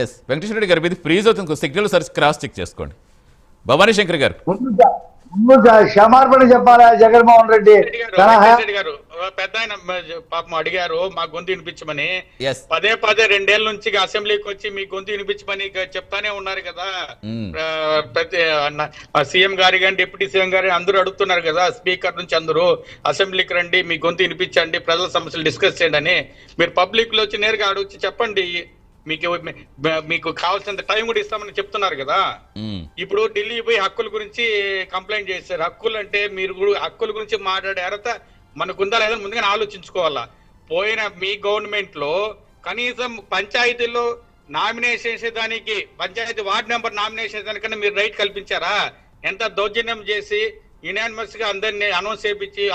Yes Venkateswara Reddy గారు మీది freeze అవుతుంది, సిగ్నల్ సర్చ్ క్రాస్ చెక్ చేసుకోండి. భవానీ శంకర్ గారు క్షమార్పణ చెప్పాలా జగన్మోహన్ రెడ్డి గారు పెద్ద ఆయన పాపం అడిగారు మా గొంతు వినిపించమని. పదే 2 ఏళ్ల నుంచి అసెంబ్లీకి వచ్చి మీ గొంతు వినిపించమని చెప్తానే ఉన్నారు కదా. ప్రతి సీఎం గారి కానీ డిప్యూటీ సీఎం గారి అందరూ అడుగుతున్నారు కదా, స్పీకర్ నుంచి అందరూ అసెంబ్లీకి రండి, మీ గొంతు వినిపించండి, ప్రజల సమస్యలు డిస్కస్ చేయండి అని. మీరు పబ్లిక్ లో వచ్చి నేరుగా అడిగి చెప్పండి, మీకు కావాల్సినంత టైం కూడా ఇస్తామని చెప్తున్నారు కదా. ఇప్పుడు ఢిల్లీ పోయి హక్కుల గురించి కంప్లైంట్ చేశారు. హక్కులు అంటే మీరు హక్కుల గురించి మాట్లాడే అర్హత మనకుందా లేదా ముందుగానే ఆలోచించుకోవాలా. పోయిన మీ గవర్నమెంట్ లో కనీసం పంచాయతీల్లో నామినేషన్ చేసేదానికి, పంచాయతీ వార్డు నెంబర్ నామినేషన్ దానికన్నా మీరు రైట్ కల్పించారా? ఎంత దౌర్జన్యం చేసి యునానిమస్ గా అందరినీ అనౌన్స్ చేయించి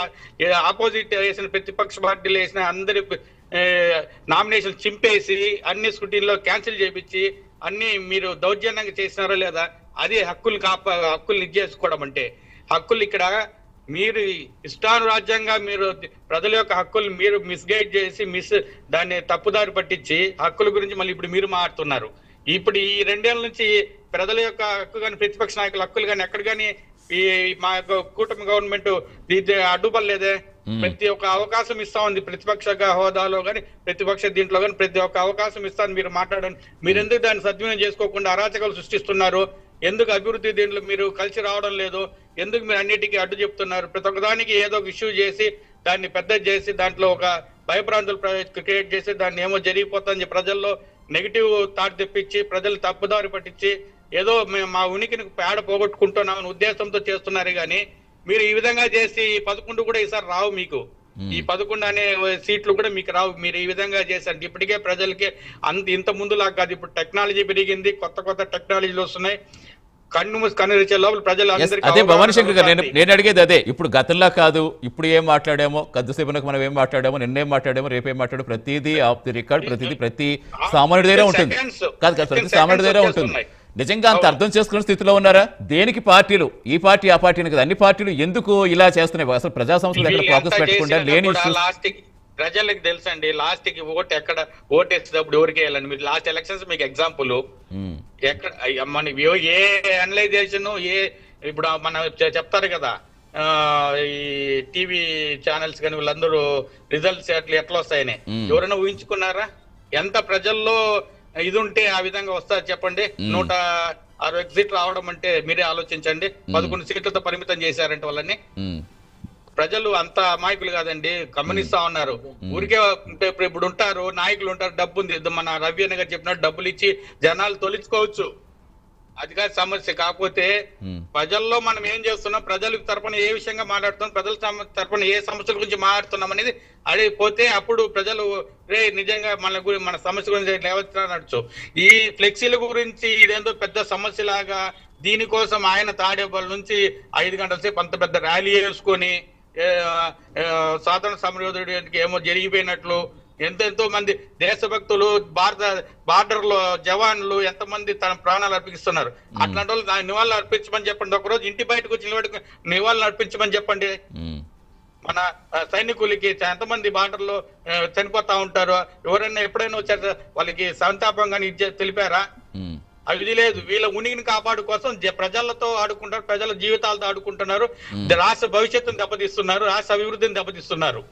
ఆపోజిట్ వేసిన ప్రతిపక్ష పార్టీలు వేసిన అందరి నామినేషన్ చింపేసి అన్ని స్కూటీల్లో క్యాన్సిల్ చేయించి అన్ని మీరు దౌర్జన్యంగా చేసినారా లేదా? అది హక్కుల్ని చేసుకోవడం అంటే. హక్కులు ఇక్కడ మీరు ఇష్టానురాజ్యంగా మీరు ప్రజల యొక్క హక్కులు మీరు మిస్గైడ్ చేసి దాన్ని తప్పుదారి పట్టించి హక్కుల గురించి మళ్ళీ ఇప్పుడు మీరు మాట్లాడుతున్నారు. ఇప్పుడు ఈ 2 ఏళ్ల నుంచి ప్రజల యొక్క హక్కు కానీ ప్రతిపక్ష నాయకుల హక్కులు కానీ ఎక్కడ కానీ ఈ మా యొక్క కూటమి గవర్నమెంట్ అడ్డుపడలేదే. ప్రతి ఒక్క అవకాశం ఇస్తా ఉంది, ప్రతిపక్ష హోదాలో కానీ ప్రతిపక్ష దీంట్లో కానీ ప్రతి ఒక్క అవకాశం ఇస్తాను మీరు మాట్లాడండి. మీరు ఎందుకు దాన్ని సద్వినియోగం చేసుకోకుండా అరాచకాలు సృష్టిస్తున్నారు? ఎందుకు అభివృద్ధి దీంట్లో మీరు కలిసి రావడం లేదు? ఎందుకు మీరు అన్నిటికీ అడ్డు చెప్తున్నారు? ప్రతి ఒక్కదానికి ఏదో ఒక ఇష్యూ చేసి దాన్ని పెద్ద చేసి దాంట్లో ఒక భయప్రాంతులు క్రియేట్ చేసి దాన్ని ఏమో జరిగిపోతుంది ప్రజల్లో నెగిటివ్ థాట్ తెప్పించి ప్రజలు తప్పుదారి పట్టించి ఏదో మేము మా ఉనికిని పేడ పోగొట్టుకుంటున్నామని ఉద్దేశంతో చేస్తున్నారు. కానీ మీరు ఈ విధంగా చేసి 11 కూడా ఈసారి రావు మీకు. ఈ 11 అనే సీట్లు కూడా మీకు రావు మీరు ఈ విధంగా చేశారు. ఇప్పటికే ప్రజలకి ఇంత ముందులాగా కాదు, ఇప్పుడు టెక్నాలజీ పెరిగింది, కొత్త టెక్నాలజీలు వస్తున్నాయి. కన్ను తెచ్చే లోపల ప్రజలు అదే భవానీ శంకర్ గారు నేను అడిగేది అదే. ఇప్పుడు గతంలో కాదు, ఇప్పుడు ఏం మాట్లాడామో, కొద్దిసేపు మనం ఏం మాట్లాడామో, నిన్నేం మాట్లాడామో, రేపేం మాట్లాడామో, ప్రతిదీ ఆఫ్ ది రికార్డ్, ప్రతి సామాన్యుడి దగ్గర ఉంటుంది. కాదు ప్రతి సామాన్యుడి దగ్గర ఉంటుంది. నిజంగా అంత అర్థం చేసుకునే స్థితిలో ఉన్నారా? దేనికి పార్టీలు, ఈ పార్టీ ఆ పార్టీని కదా, అన్ని పార్టీలు ఎందుకు ఇలా చేస్తున్నాయి? అసలు ప్రజా సంస్థలు ఎక్కడ ఫోకస్ పెట్టకుండా లేని ప్రజలకు తెలుసండి. లాస్ట్ కి ఎక్కడ ఓటేసేటప్పుడు ఎవరికి వేయాలని మీరు లాస్ట్ ఎలక్షన్స్ మీకు ఎగ్జాంపుల్ ఎక్కడ ఏ అనలైజేషన్ ఇప్పుడు మన చెప్తారు కదా ఈ టీవీ ఛానల్స్ కానీ వీళ్ళందరూ రిజల్ట్స్ ఎట్లా వస్తాయని ఎవరైనా ఊహించుకున్నారా? ఎంత ప్రజల్లో ఇది ఉంటే ఆ విధంగా వస్తారు చెప్పండి. 160 సీట్లు రావడం అంటే మీరే ఆలోచించండి. 11 సీట్లతో పరిమితం చేశారంటే వాళ్ళని. ప్రజలు అంత అమాయకులు కాదండి, గమనిస్తా ఉన్నారు. ఊరికే ఇప్పుడు ఉంటారు నాయకులు ఉంటారు, డబ్బు ఉంది. మన రవి అన్న గారు చెప్పినట్టు డబ్బులు ఇచ్చి జనాలు తొలగించుకోవచ్చు, అది కాదు సమస్య. కాకపోతే ప్రజల్లో మనం ఏం చేస్తున్నాం, ప్రజల తరపున ఏ విషయంగా మాట్లాడుతున్నాం, ప్రజల తరపున ఏ సమస్యల గురించి మాట్లాడుతున్నాం అనేది అడిగిపోతే అప్పుడు ప్రజలు నిజంగా మన సమస్య గురించి లేవనొచ్చు. ఈ ఫ్లెక్సీల గురించి ఇదేందో పెద్ద సమస్యలాగా దీనికోసం ఆయన తాడేపల్లి నుంచి 5 గంటల సేపు అంత పెద్ద ర్యాలీ వేసుకొని స్వాతంత్ర సమరయోధుడికి ఏమో జరిగిపోయినట్లు ఎంతో మంది దేశభక్తులు భారత బార్డర్ లో జవాన్లు ఎంతమంది తన ప్రాణాలు అర్పిస్తున్నారు. అట్లాంటి వాళ్ళు నివాళులు అర్పించమని చెప్పండి. ఒకరోజు ఇంటి బయటకు వచ్చి నిలబెట్టుకు నివాళులు అర్పించమని చెప్పండి. మన సైనికులకి ఎంతమంది బార్డర్ లో చనిపోతా ఉంటారు. ఎవరైనా ఎప్పుడైనా వచ్చారు వాళ్ళకి సంతాపం కానీ తెలిపారా? అది లేదు. వీళ్ళ ఉనికిని కాపాడు కోసం ప్రజలతో ఆడుకుంటారు, ప్రజల జీవితాలతో ఆడుకుంటున్నారు, రాష్ట్ర భవిష్యత్తును దెబ్బతీస్తున్నారు, రాష్ట్ర అభివృద్ధిని దెబ్బతీస్తున్నారు.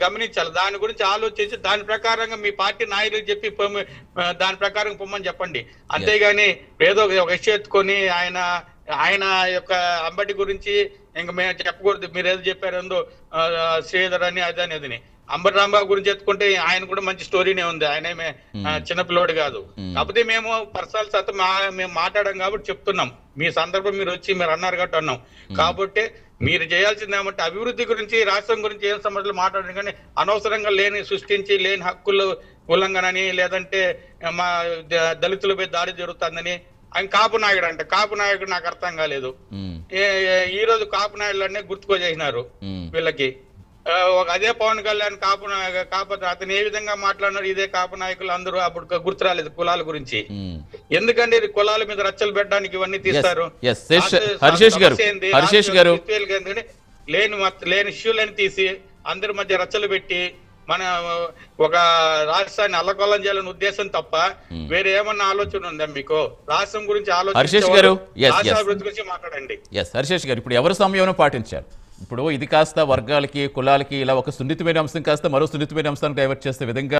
గమనించాలి. దాని గురించి ఆలోచించి దాని ప్రకారంగా మీ పార్టీ నాయకులు చెప్పి దాని ప్రకారం పొమ్మని చెప్పండి. అంతేగాని ఏదో ఒక ఇష్యూ ఎత్తుకొని ఆయన యొక్క అంబటి గురించి ఇంకా మేము చెప్పకూడదు. మీరు ఏదో చెప్పారు శ్రీధర్ అని అది అనేది. అంబటి రాంబాబు గురించి ఎత్తుకుంటే ఆయన కూడా మంచి స్టోరీనే ఉంది, ఆయనేమే చిన్నపిల్లోడు కాదు. కాకపోతే మేము పర్సనల్ సత్తా మేము మాట్లాడాం కాబట్టి చెప్తున్నాం. మీ సందర్భం మీరు వచ్చి మీరు అన్నారు కాబట్టి అన్నాం. కాబట్టి మీరు చేయాల్సింది ఏమంటే అభివృద్ధి గురించి రాష్ట్రం గురించి ఏం సమస్యలు మాట్లాడడం కానీ అనవసరంగా సృష్టించి లేని హక్కులు ఉల్లంఘనని లేదంటే మా దళితులపై దాడి జరుగుతుందని. ఆయన కాపు నాయుడు అంటే కాపు నాయుడు నాకు అర్థం కాలేదు. ఈ రోజు కాపు నాయుడులనే గుర్తుకొచ్చేసినారు వీళ్ళకి. అదే పవన్ కళ్యాణ్ కాపు అతను ఏ విధంగా మాట్లాడినారు ఇదే కాపు నాయకులు అందరూ అప్పుడు గుర్తు రాలేదు కులాల గురించి. ఎందుకంటే కులాల మీద రచ్చలు పెట్టడానికి ఇవన్నీ తీస్తారు. లేని ఇష్యూలని తీసి అందరి మధ్య రచ్చలు పెట్టి మన ఒక రాష్ట్రాన్ని అల్లకొల్లం చేయాలనే ఉద్దేశం తప్ప వేరే ఏమన్నా ఆలోచన ఉందా మీకు? రాష్ట్రం గురించి హర్షేష్ గారు, రాష్ట్ర అభివృద్ధి గురించి మాట్లాడండి. హర్షేష్ గారు, ఇప్పుడు ఎవరు సంయమనం పాటించారు? ఇప్పుడు ఇది కాస్త వర్గాలకి కులాలకి ఇలా ఒక సున్నితమైన అంశం కాస్త మరో సున్నితమైన అంశానికి డైవర్ట్ చేసే విధంగా